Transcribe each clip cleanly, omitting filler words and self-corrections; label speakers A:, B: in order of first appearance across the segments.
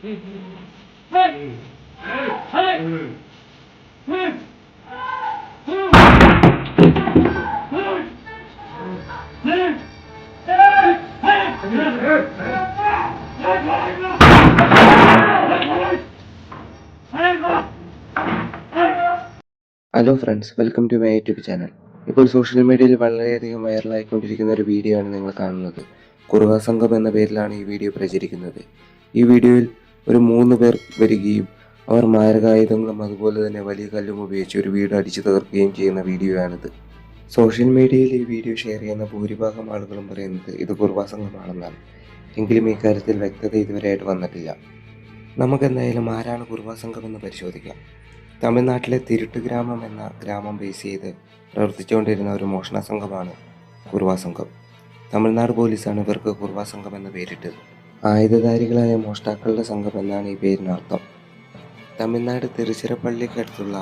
A: Hello friends, welcome to my YouTube channel. ഇപ്പോൾ social മീഡിയയിൽ വളരെയധികം വൈറലായിക്കൊണ്ടിരിക്കുന്ന ഒരു വീഡിയോ ആണ് നിങ്ങൾ കാണുന്നത്. കുറുവ സംഘം എന്ന പേരിലാണ് ഈ വീഡിയോ പ്രചരിക്കുന്നത്. ഈ വീഡിയോയിൽ ഒരു 3 പേർ വരികയും അവർ മാരകായുധങ്ങളും അതുപോലെ തന്നെ വലിയ കല്ലും ഉപയോഗിച്ച് ഒരു വീട് അടിച്ചു തകർക്കുകയും ചെയ്യുന്ന വീഡിയോ ആണിത്. സോഷ്യൽ മീഡിയയിൽ ഈ വീഡിയോ ഷെയർ ചെയ്യുന്ന ഭൂരിഭാഗം ആളുകളും പറയുന്നത് ഇത് കുറുവ സംഘമാണെന്നാണ്. എങ്കിലും ഈ കാര്യത്തിൽ വ്യക്തത ഇതുവരെയായിട്ട് വന്നിട്ടില്ല. നമുക്കെന്തായാലും ആരാണ് കുറുവ സംഘം എന്ന് പരിശോധിക്കാം. തമിഴ്നാട്ടിലെ തിരുട്ട് ഗ്രാമം എന്ന ഗ്രാമം ബേസ് ചെയ്ത് പ്രവർത്തിച്ചുകൊണ്ടിരുന്ന ഒരു മോഷണ സംഘമാണ് കുറുവ സംഘം. തമിഴ്നാട് പോലീസാണ് ഇവർക്ക് കുറുവ സംഘം എന്ന് പേരിട്ടത്. ആയുധധാരികളായ മോഷ്ടാക്കളുടെ സംഘം എന്നാണ് ഈ പേരിനർത്ഥം. തമിഴ്നാട് തിരുച്ചിറപ്പള്ളിക്കടുത്തുള്ള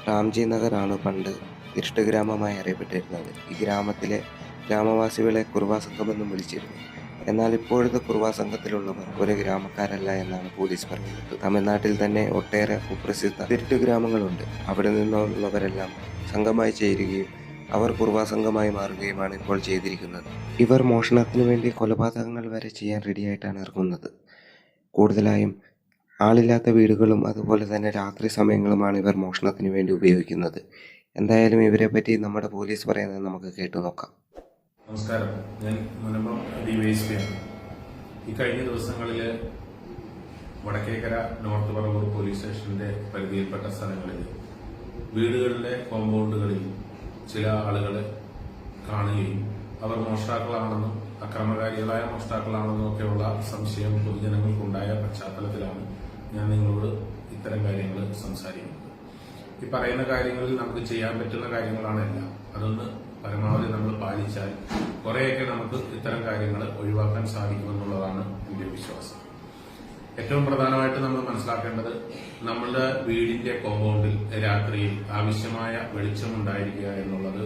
A: രാംജി നഗറാണ് പണ്ട് തിരുട്ട് ഗ്രാമമായി അറിയപ്പെട്ടിരുന്നത്. ഈ ഗ്രാമത്തിലെ ഗ്രാമവാസികളെ കുറുവ സംഘം എന്നും വിളിച്ചിരുന്നു. എന്നാൽ ഇപ്പോഴത്തെ കുറുവ സംഘത്തിലുള്ളവർ ഒരു ഗ്രാമക്കാരല്ല എന്നാണ് പോലീസ് പറയുന്നത്. തമിഴ്നാട്ടിൽ തന്നെ ഒട്ടേറെ കുപ്രസിദ്ധ തിരുട്ട് ഗ്രാമങ്ങളുണ്ട്. അവിടെ നിന്നുള്ളവരെല്ലാം സംഘമായി ചേരുകയും അവർ കുറുവ സംഘമായി മാറുകയുമാണ് ഇപ്പോൾ ചെയ്തിരിക്കുന്നത്. ഇവർ മോഷണത്തിനു വേണ്ടി കൊലപാതകങ്ങൾ വരെ ചെയ്യാൻ റെഡിയായിട്ടാണ് ഇറങ്ങുന്നത്. കൂടുതലായും ആളില്ലാത്ത വീടുകളും അതുപോലെ തന്നെ രാത്രി സമയങ്ങളുമാണ് ഇവർ മോഷണത്തിന് വേണ്ടി ഉപയോഗിക്കുന്നത്. എന്തായാലും ഇവരെ പറ്റി നമ്മുടെ പോലീസ് പറയുന്നത് നമുക്ക് കേട്ടു നോക്കാം.
B: നമസ്കാരം, ഞാൻ മുനമ്പം ഡിവൈഎസ്പിയാണ്. ഈ കഴിഞ്ഞ ദിവസങ്ങളിൽ വടക്കേക്കര നോർത്ത് പറവൂർ പോലീസ് സ്റ്റേഷന്റെ പരിധിയിൽപ്പെട്ട സ്ഥലങ്ങളിൽ വീടുകളുടെ കോമ്പൗണ്ടുകളിൽ ചില ആളുകളെ കാണുകയും അവർ മോഷ്ടാക്കളാണെന്നും അക്രമകാരികളായ മോഷ്ടാക്കളാണെന്നും ഒക്കെയുള്ള സംശയം പൊതുജനങ്ങൾക്കുണ്ടായ പശ്ചാത്തലത്തിലാണ് ഞാൻ നിങ്ങളോട് ഇത്തരം കാര്യങ്ങൾ സംസാരിക്കുന്നത്. ഈ പറയുന്ന കാര്യങ്ങളിൽ നമുക്ക് ചെയ്യാൻ പറ്റുന്ന കാര്യങ്ങളാണ് എല്ലാം. അതൊന്ന് പരമാവധി നമ്മൾ പാലിച്ചാൽ കുറേയൊക്കെ നമുക്ക് ഇത്തരം കാര്യങ്ങൾ ഒഴിവാക്കാൻ സാധിക്കുമെന്നുള്ളതാണ് എന്റെ വിശ്വാസം. ഏറ്റവും പ്രധാനമായിട്ട് നമ്മൾ മനസ്സിലാക്കേണ്ടത്, നമ്മുടെ വീടിന്റെ കോമ്പൗണ്ടിൽ രാത്രിയിൽ ആവശ്യമായ വെളിച്ചമുണ്ടായിരിക്കുക എന്നുള്ളത്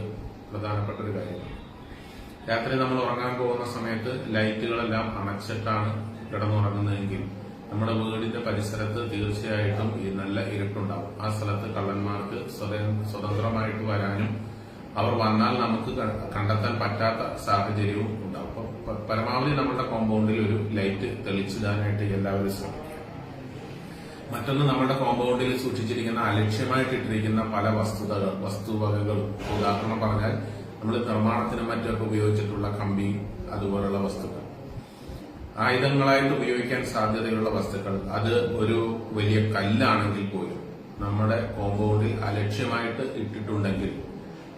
B: പ്രധാനപ്പെട്ട ഒരു കാര്യമാണ്. രാത്രി നമ്മൾ ഉറങ്ങാൻ പോകുന്ന സമയത്ത് ലൈറ്റുകളെല്ലാം അണച്ചിട്ടാണ് കിടന്നുറങ്ങുന്നതെങ്കിൽ നമ്മുടെ വീടിന്റെ പരിസരത്ത് തീർച്ചയായിട്ടും ഈ നല്ല ഇരുട്ടുണ്ടാവും. ആ സ്ഥലത്ത് കള്ളന്മാർക്ക് സ്വതന്ത്രമായിട്ട് വരാനും അവർ വന്നാൽ നമുക്ക് കണ്ടെത്താൻ പറ്റാത്ത സാഹചര്യവും ഉണ്ടാവും. അപ്പൊ പരമാവധി നമ്മുടെ കോമ്പൗണ്ടിൽ ഒരു ലൈറ്റ് തെളിച്ചിടാനായിട്ട് എല്ലാവരും ശ്രമിക്കുക. മറ്റൊന്ന്, നമ്മുടെ കോമ്പൗണ്ടിൽ സൂക്ഷിച്ചിരിക്കുന്ന അലക്ഷ്യമായിട്ടിട്ടിരിക്കുന്ന പല വസ്തുവകകളും, ഉദാഹരണം പറഞ്ഞാൽ നമ്മൾ നിർമ്മാണത്തിനും മറ്റൊക്കെ ഉപയോഗിച്ചിട്ടുള്ള കമ്പി അതുപോലുള്ള വസ്തുക്കൾ, ആയുധങ്ങളായിട്ട് ഉപയോഗിക്കാൻ സാധ്യതയുള്ള വസ്തുക്കൾ, അത് ഒരു വലിയ കല്ലാണെങ്കിൽ പോലും നമ്മുടെ കോമ്പൗണ്ടിൽ അലക്ഷ്യമായിട്ട് ഇട്ടിട്ടുണ്ടെങ്കിൽ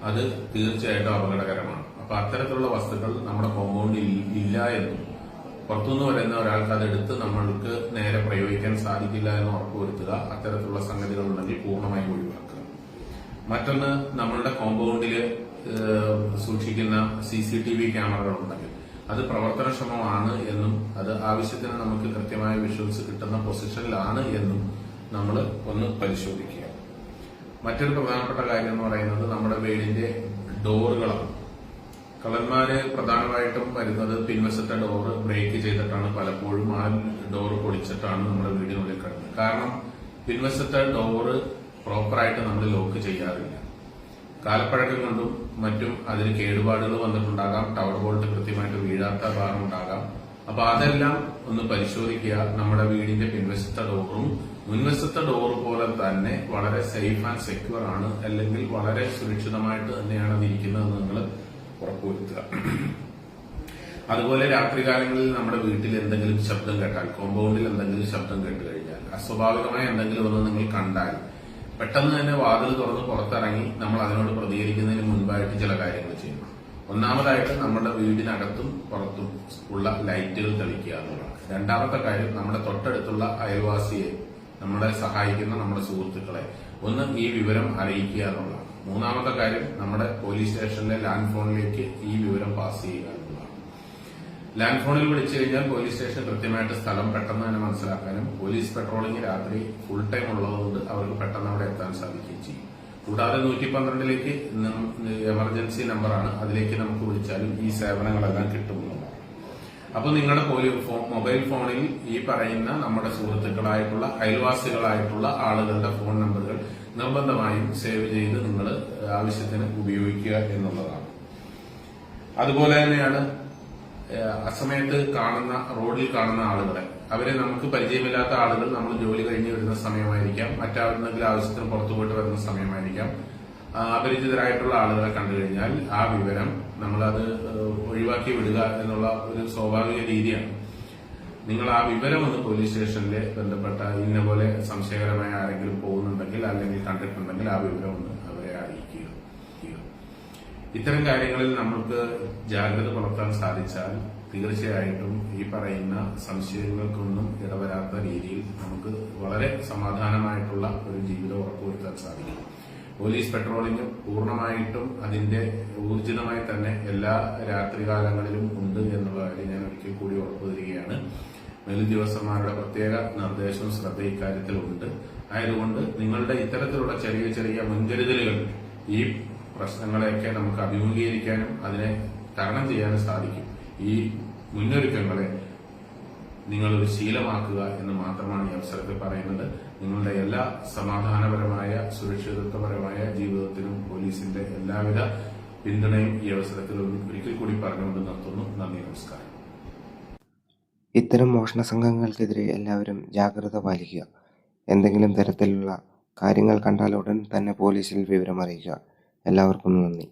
B: അത് തീർച്ചയായിട്ടും അപകടകരമാണ്. അപ്പൊ അത്തരത്തിലുള്ള വസ്തുക്കൾ നമ്മുടെ കോമ്പൗണ്ടിൽ ഇല്ല എന്നും പുറത്തുനിന്ന് വരുന്ന ഒരാൾക്ക് അതെടുത്ത് നമ്മൾക്ക് നേരെ പ്രയോഗിക്കാൻ സാധിക്കില്ല എന്ന് ഉറപ്പുവരുത്തുക. അത്തരത്തിലുള്ള സംഗതികൾ ഉണ്ടെങ്കിൽ പൂർണ്ണമായും ഒഴിവാക്കുക. മറ്റൊന്ന്, നമ്മളുടെ കോമ്പൗണ്ടിൽ സൂക്ഷിക്കുന്ന CCTV ക്യാമറകൾ ഉണ്ടെങ്കിൽ അത് പ്രവർത്തനക്ഷമമാണ് എന്നും അത് ആവശ്യത്തിന് നമുക്ക് കൃത്യമായ വിഷ്വൽസ് കിട്ടുന്ന പൊസിഷനിലാണ് എന്നും നമ്മൾ ഒന്ന് പരിശോധിക്കുക. മറ്റൊരു പ്രധാനപ്പെട്ട കാര്യം എന്ന് പറയുന്നത് നമ്മുടെ വീടിന്റെ ഡോറുകളാണ്. കള്ളന്മാര് പ്രധാനമായിട്ടും വരുന്നത് പിൻവശത്തെ ഡോറ് ബ്രേക്ക് ചെയ്തിട്ടാണ്. പലപ്പോഴും ആ ഡോറ് പൊളിച്ചിട്ടാണ് നമ്മുടെ വീടിനുള്ളിൽ കിടന്നത്. കാരണം പിൻവശത്തെ ഡോറ് പ്രോപ്പറായിട്ട് നമ്മൾ ലോക്ക് ചെയ്യാറില്ല. കാലപ്പഴക്കം കൊണ്ടും മറ്റും അതിന് കേടുപാടുകൾ വന്നിട്ടുണ്ടാകാം. ടവർ ബോൾട്ട് കൃത്യമായിട്ട് വീഴാത്ത ഭാഗമുണ്ടാകാം. അപ്പൊ അതെല്ലാം ഒന്ന് പരിശോധിക്കുക. നമ്മുടെ വീടിന്റെ പിൻവശത്തെ ഡോറും മുൻവശത്തെ ഡോർ പോലെ തന്നെ വളരെ സേഫ് ആൻഡ് സെക്യൂർ ആണ്, അല്ലെങ്കിൽ വളരെ സുരക്ഷിതമായിട്ട് തന്നെയാണ് അത് ഇരിക്കുന്നതെന്ന് നിങ്ങൾ ഉറപ്പുവരുത്തുക. അതുപോലെ രാത്രികാലങ്ങളിൽ നമ്മുടെ വീട്ടിൽ എന്തെങ്കിലും ശബ്ദം കേട്ടാൽ, കോമ്പൗണ്ടിൽ എന്തെങ്കിലും ശബ്ദം കേട്ട് കഴിഞ്ഞാൽ, അസ്വാഭാവികമായ എന്തെങ്കിലും ഒന്ന് നിങ്ങൾ കണ്ടാൽ പെട്ടെന്ന് തന്നെ വാതിൽ തുറന്ന് പുറത്തിറങ്ങി നമ്മൾ അതിനോട് പ്രതികരിക്കുന്നതിന് മുൻപായിട്ട് ചില കാര്യങ്ങൾ ചെയ്യണം. ഒന്നാമതായിട്ട് നമ്മുടെ വീടിനകത്തും പുറത്തും ഉള്ള ലൈറ്റുകൾ തെളിക്കുക എന്നുള്ളതാണ്. രണ്ടാമത്തെ കാര്യം, നമ്മുടെ തൊട്ടടുത്തുള്ള അയൽവാസിയെ, നമ്മളെ സഹായിക്കുന്ന നമ്മുടെ സുഹൃത്തുക്കളെ ഒന്ന് ഈ വിവരം അറിയിക്കുക എന്നുള്ളതാണ്. മൂന്നാമത്തെ കാര്യം, നമ്മുടെ പോലീസ് സ്റ്റേഷനിലെ ലാൻഡ് ഫോണിലേക്ക് ഈ വിവരം പാസ് ചെയ്യുക എന്നുള്ളതാണ്. ലാൻഡ് ഫോണിൽ വിളിച്ചു കഴിഞ്ഞാൽ പോലീസ് സ്റ്റേഷൻ കൃത്യമായിട്ട് സ്ഥലം പെട്ടെന്ന് തന്നെ മനസ്സിലാക്കാനും പോലീസ് പെട്രോളിംഗ് രാത്രി ഫുൾ ടൈം ഉള്ളതുകൊണ്ട് അവർക്ക് പെട്ടെന്ന് അവിടെ എത്താൻ സാധിക്കുകയും ചെയ്യും. കൂടാതെ 112ലേക്ക് എമർജൻസി നമ്പറാണ്, അതിലേക്ക് നമുക്ക് വിളിച്ചാലും ഈ സേവനങ്ങളെല്ലാം കിട്ടുമെന്നുള്ളതാണ്. അപ്പോൾ നിങ്ങളുടെ മൊബൈൽ ഫോണിൽ ഈ പറയുന്ന നമ്മുടെ സുഹൃത്തുക്കളായിട്ടുള്ള അയൽവാസികളായിട്ടുള്ള ആളുകളുടെ ഫോൺ നമ്പറുകൾ നിർബന്ധമായും സേവ് ചെയ്ത് നിങ്ങൾ ആവശ്യത്തിന് ഉപയോഗിക്കുക എന്നുള്ളതാണ്. അതുപോലെ തന്നെയാണ് അസമയത്ത് റോഡിൽ കാണുന്ന ആളുകളെ, അവരെ നമുക്ക് പരിചയമില്ലാത്ത ആളുകൾ നമ്മൾ ജോലി കഴിഞ്ഞ് വരുന്ന സമയമായിരിക്കാം, മറ്റെന്തെങ്കിലും ആവശ്യത്തിന് പുറത്തു പോയിട്ട് വരുന്ന സമയമായിരിക്കാം, അപരിചിതരായിട്ടുള്ള ആളുകളെ കണ്ടു കഴിഞ്ഞാൽ ആ വിവരം നമ്മളത് ഒഴിവാക്കി വിടുക എന്നുള്ള ഒരു സ്വാഭാവിക രീതിയാണ്. നിങ്ങൾ ആ വിവരം ഒന്ന് പോലീസ് സ്റ്റേഷനിലെ ബന്ധപ്പെട്ട ഇന്ന പോലെ സംശയകരമായ ആരെങ്കിലും പോകുന്നുണ്ടെങ്കിൽ അല്ലെങ്കിൽ കണ്ടിട്ടുണ്ടെങ്കിൽ ആ വിവരം ഒന്ന് അവരെ അറിയിക്കുക. ഇത്തരം കാര്യങ്ങളിൽ നമുക്ക് ജാഗ്രത പുലർത്താൻ സാധിച്ചാൽ തീർച്ചയായിട്ടും ഈ പറയുന്ന സംശയങ്ങൾക്കൊന്നും ഇടവരാത്ത രീതിയിൽ നമുക്ക് വളരെ സമാധാനമായിട്ടുള്ള ഒരു ജീവിതം ഉറപ്പുവരുത്താൻ സാധിക്കും. പോലീസ് പെട്രോളിംഗ് പൂർണ്ണമായിട്ടും അതിന്റെ ഊർജിതമായി തന്നെ എല്ലാ രാത്രികാലങ്ങളിലും ഉണ്ട് എന്നുള്ള കാര്യം ഞാൻ ഒരിക്കൽ കൂടി ഉറപ്പു തരികയാണ്. മേലുദ്യോഗസ്ഥന്മാരുടെ പ്രത്യേക നിർദ്ദേശവും ശ്രദ്ധ ഇക്കാര്യത്തിലുണ്ട്. ആയതുകൊണ്ട് നിങ്ങളുടെ ഇത്തരത്തിലുള്ള ചെറിയ ചെറിയ മുൻകരുതലുകൾ ഈ പ്രശ്നങ്ങളെയൊക്കെ നമുക്ക് അഭിമുഖീകരിക്കാനും അതിനെ തരണം ചെയ്യാനും സാധിക്കും. ഈ മുന്നൊരുക്കങ്ങളെ നിങ്ങളൊരു ശീലമാക്കുക എന്ന് മാത്രമാണ് ഈ അവസരത്തിൽ പറയുന്നത്. നിങ്ങളുടെ എല്ലാ സമാധാനപരമായ സുരക്ഷിതത്വപരമായ ജീവിതത്തിനും പോലീസിന്റെ എല്ലാവിധ പിന്തുണയും ഈ അവസരത്തിൽ ഒരിക്കൽ കൂടി പറഞ്ഞുകൊണ്ട് നിർത്തുന്നു. നന്ദി, നമസ്കാരം.
A: ഇത്തരം മോഷണ സംഘങ്ങൾക്കെതിരെ എല്ലാവരും ജാഗ്രത പാലിക്കുക. എന്തെങ്കിലും തരത്തിലുള്ള കാര്യങ്ങൾ കണ്ടാൽ ഉടൻ തന്നെ പോലീസിൽ വിവരം അറിയിക്കുക. എല്ലാവർക്കും നന്ദി.